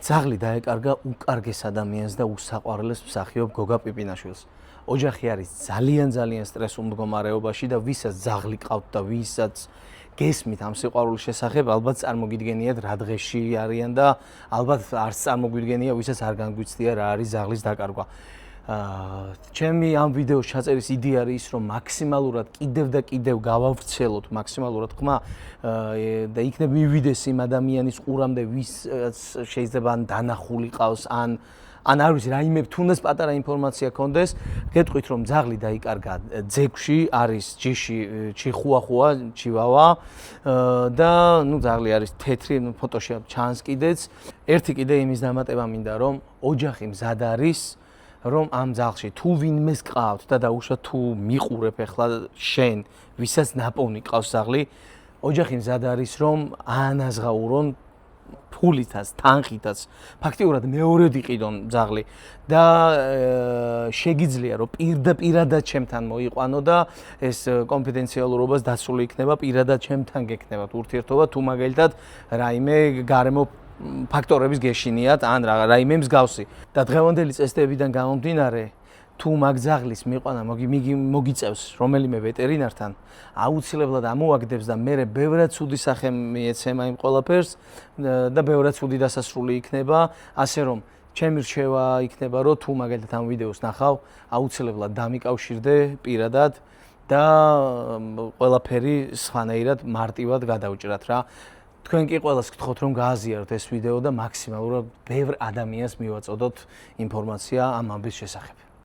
ძაღლი დაეკარგა უკარგეს ადამიანს და უსაყვარლეს მსახიობ გოგა პიპინაშვილს. ოჯახი არის ძალიან სტრესულ მდგომარეობაში და ვისაც ძაღლი ყავთ და ვისაც გესმით ამ სიყვარულის შესახებ, ალბათ წარმოგიდგენიათ რა დღეში არიან და ალბათ არც წარმოგვიდგენია, ვისაც არ განგვიცდია რა არის ძაღლის დაკარგვა. ჩემი ამ ვიდეოს ჩაწერის იდეა არის ის, რომ მაქსიმალურად კიდევ გავავრცელოთ მაქსიმალურად ხმა და იქნებ მივიდეს იმ ადამიანის ყურამდე, ვისაც შეიძლება ან დანახული ყავს, ან არ ვიცი, რაიმე თუნდაც პატარა ინფორმაცია ქონდეს, გეტყვით რომ ძაღლი დაიკარგა ძეგში, არის ჯიში ჩიხუახუა, ჩივავა და ძაღლი არის თეთრი, ფოტოში ჩანს კიდეც. ერთი კიდე იმის დამატება მინდა, რომ ოჯახი მზად არის, რომ ამ ძაღლში თუ ვინმეს ყავთ და დაუშვათ თუ მიყურებ ახლა შენ, ვისაც ნაპოვნი ყავს ძაღლი, ოჯახი მზად არის, რომ აანაზღაურონ ფულითაც, თანხითაც, ფაქტიურად მეორედ იყიდონ ძაღლი და შეგიძლია რომ პირადად ჩემთან მოიყვანო და ეს კონფიდენციალურობას დაცული იქნება, პირადად ჩემთან გექნებათ ურთიერთობა, თუ მაგალითად რაიმე გარემო ფაქტორების გეშინიათ ან რაიმე მსგავსი. და დღევანდელი წესდებიდან გამომდინარე, თუ მაგ ძაღლის მიყვანა მოგიწევს რომელიმე ვეტერინართან, აუცილებლად ამოაგდებს და მე ბევრად ცუდი სახე მიეცემა იმ ყველაფერს და ბევრად ცუდი დასასრული იქნება, ასე რომ ჩემი რჩევა იქნება, რომ თუ მაგალითად ამ ვიდეოს ნახავ, აუცილებლად დამიკავშირდე პირადად და ყველაფერი სხვანაირად მარტივად გადავჭრათ რა. თქვენ კი ყველას გთხოვთ რომ გააზიაროთ ეს ვიდეო და მაქსიმალურად ბევრ ადამიანს მივაწოდოთ ინფორმაცია ამ ამბის შესახებ.